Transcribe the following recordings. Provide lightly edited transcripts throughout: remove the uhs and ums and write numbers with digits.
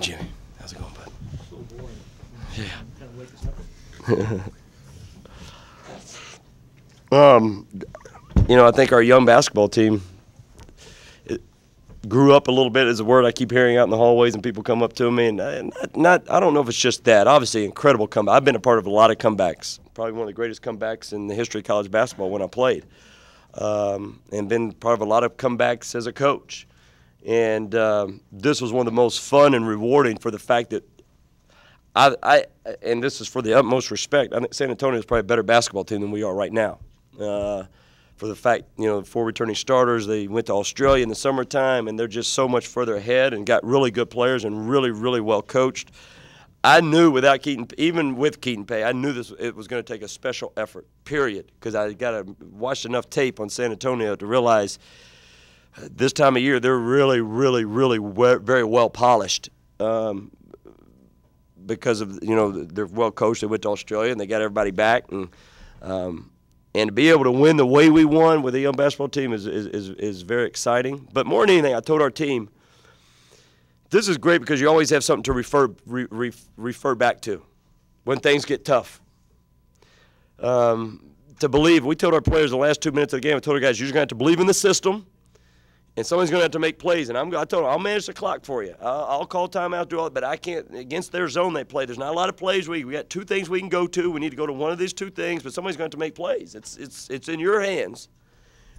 Jimmy. How's it going, bud? So boring. Yeah. Kind of wake us up. You know, I think our young basketball team grew up a little bit, is a word I keep hearing out in the hallways, and people come up to me, and I don't know if it's just that. Obviously, incredible comeback. I've been a part of a lot of comebacks, probably one of the greatest comebacks in the history of college basketball when I played, and been part of a lot of comebacks as a coach. And this was one of the most fun and rewarding for the fact that and this is for the utmost respect, I think San Antonio is probably a better basketball team than we are right now. For the fact, you know, the 4 returning starters, they went to Australia in the summertime, and they're just so much further ahead and got really good players and really, really well coached. I knew without Keaton, even with Keaton Pay, I knew it was going to take a special effort, period, because I got to watch enough tape on San Antonio to realize this time of year they're really, really, really very well polished. Because of, you know, they're well coached. They went to Australia and they got everybody back, and to be able to win the way we won with a young basketball team is very exciting. But more than anything, I told our team, this is great because you always have something to refer back to when things get tough. To believe, we told our players the last 2 minutes of the game, I told our guys, you're just going to have to believe in the system. And someone's going to have to make plays, and I told them, I'll manage the clock for you. I'll call timeout, do all that, but I can't, against their zone they play, there's not a lot of plays. We got 2 things we can go to. We need to go to one of these 2 things, but somebody's going to have to make plays. It's in your hands,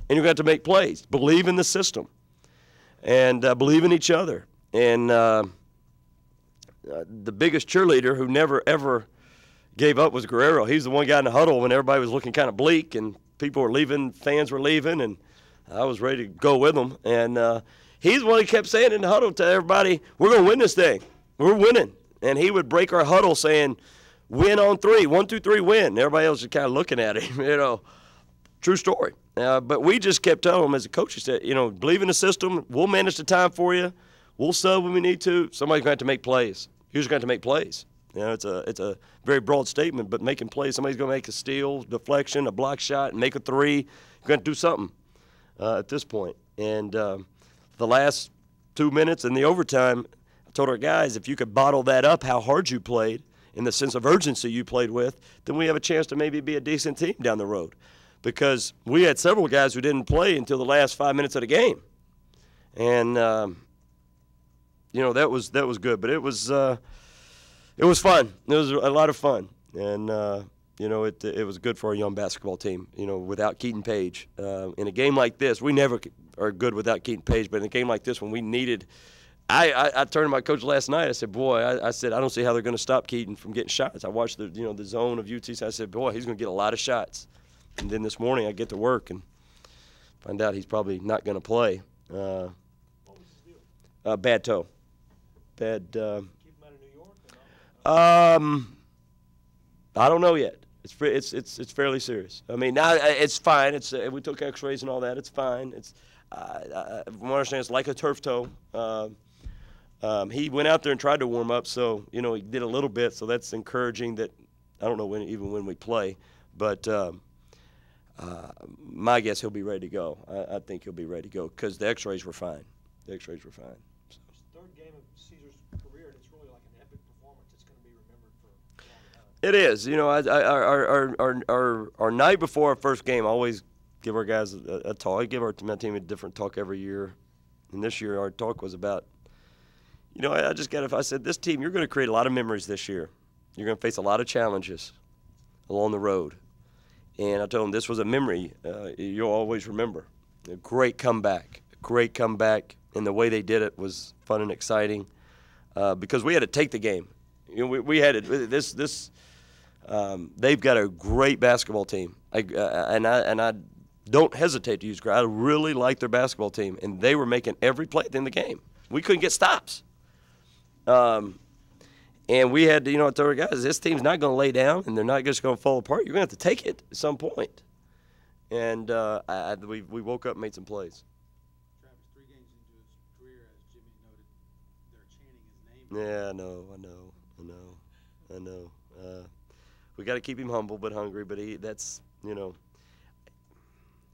and you're going to have to make plays. Believe in the system, and believe in each other. And the biggest cheerleader who never, ever gave up was Guerrero. He's the one guy in the huddle when everybody was looking kind of bleak, and people were leaving, fans were leaving, and I was ready to go with him, and he's the one who kept saying in the huddle to everybody, we're going to win this thing. We're winning. And he would break our huddle saying, win on 3, 1, 2, 3, win. And everybody else was kind of looking at him, you know. True story. But we just kept telling him as a coach, he said, you know, believe in the system. We'll manage the time for you. We'll sub when we need to. Somebody's going to have to make plays. You're just going to have to make plays. You know, it's a very broad statement, but making plays, somebody's going to make a steal, deflection, a block shot, and make a 3. You're going to do something. At this point. And the last 2 minutes in the overtime, I told our guys, if you could bottle that up, how hard you played, in the sense of urgency you played with, then we have a chance to maybe be a decent team down the road. Because we had several guys who didn't play until the last 5 minutes of the game. And, you know, that was good. But it was fun. It was a lot of fun. And, you know, it was good for our young basketball team, you know, without Keaton Page. In a game like this, we never are good without Keaton Page, but in a game like this when we needed – I turned to my coach last night. I said, boy, I said, I don't see how they're going to stop Keaton from getting shots. I watched the zone of UTSA. I said, boy, he's going to get a lot of shots. And then this morning I get to work and find out he's probably not going to play. What was his deal? Bad toe. Bad Keep him out of New York? Or not? I don't know yet. It's fairly serious. I mean, now it's fine. We took X-rays and all that. It's fine. It's from what I understand, it's like a turf toe. He went out there and tried to warm up, so you know he did a little bit. So that's encouraging. That I don't know when we play, but my guess he'll be ready to go. I think he'll be ready to go because the X-rays were fine. The X-rays were fine. So. It's the 3rd game of Caesar's career, and it's really like an epic performance. It's going to be remembered for a long time. It is. You know, our night before our first game, I always give our guys a talk. I give my team a different talk every year. And this year our talk was about, you know, I said, this team, you're going to create a lot of memories this year. You're going to face a lot of challenges along the road. And I told them this was a memory you'll always remember. A great comeback. And the way they did it was fun and exciting because we had to take the game. You know, we had it. They've got a great basketball team, and I don't hesitate to use great. I really like their basketball team, and they were making every play in the game. We couldn't get stops, and we had to, you know, I told our guys, this team's not going to lay down, and they're not just going to fall apart. You're going to have to take it at some point, and we woke up and made some plays. Travis, 3 games into his career, as Jimmy noted, they're chanting his name. Yeah, I know. We got to keep him humble but hungry. But you know,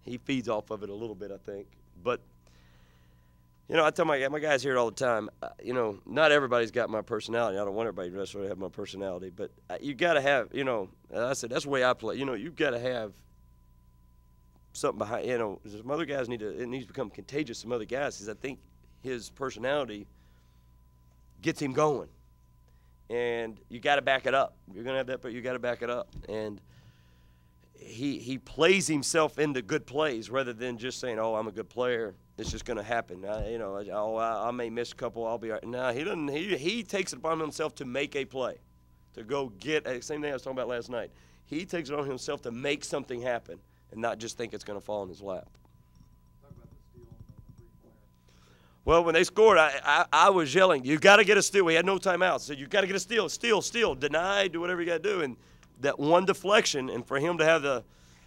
he feeds off of it a little bit, I think. But You know, I tell my guys here all the time, you know, not everybody's got my personality. I don't want everybody to necessarily have my personality, but you got to have, you know, I said, that's the way I play. You know, you've got to have something behind, you know, some other guys it needs to become contagious. Some other guys, because I think his personality gets him going. And you got to back it up. You're going to have that, but you got to back it up. And he plays himself into good plays rather than just saying, oh, I'm a good player. It's just going to happen. You know, I may miss a couple. I'll be all right. No, he doesn't. He takes it upon himself to make a play, to go get same thing I was talking about last night. He takes it on himself to make something happen and not just think it's going to fall in his lap. Talk about the steal and the three-pointer. Well, when they scored, I was yelling, you got to get a steal. We had no timeouts. So you got to get a steal, deny, do whatever you got to do. And that one deflection, and for him to have the,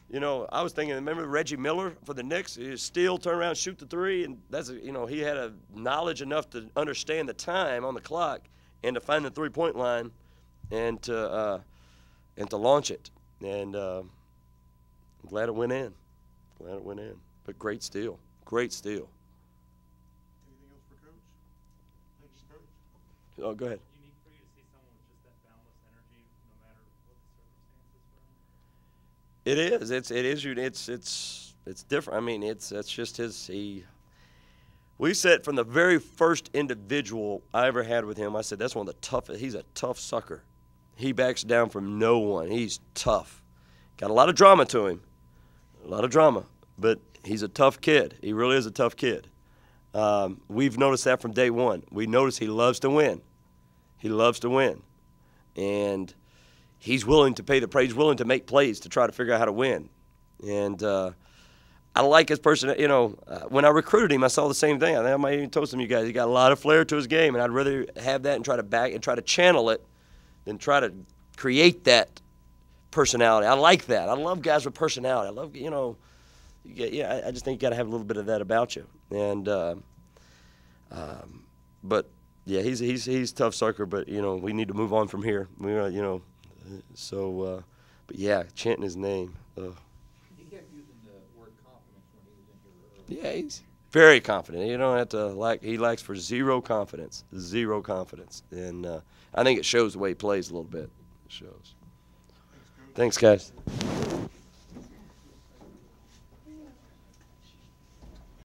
you know, I was thinking, remember Reggie Miller for the Knicks? He steal, turn around, shoot the three, and that's, you know, he had a knowledge enough to understand the time on the clock and to find the three-point line and to launch it. And I'm glad it went in. But great steal. Anything else for Coach? Thanks, Coach. Oh, go ahead. Unique for you to see someone with just that boundless energy, no matter what the circumstances for him? It's different. I mean, that's just we said from the very first individual I ever had with him, I said that's one of the toughest. He's a tough sucker. He backs down from no one. He's tough. Got a lot of drama to him. But he's a tough kid. He really is a tough kid. We've noticed that from day one. We notice he loves to win. And he's willing to pay the price. He's willing to make plays to try to figure out how to win. And I like his person. You know, when I recruited him, I saw the same thing. I think I might even told some of you guys he got a lot of flair to his game, and I'd rather have that and try to channel it than try to create that personality. I like that. I love guys with personality. I love, you know, I just think you got to have a little bit of that about you. And but yeah, he's a tough sucker. But you know, we need to move on from here. We you know, so but yeah, chanting his name. He kept using the word confidence when he was in here earlier. Yeah, he's very confident. You don't have to he lacks for zero confidence, and I think it shows the way he plays a little bit. It shows. Thanks, Coach. Thanks, guys.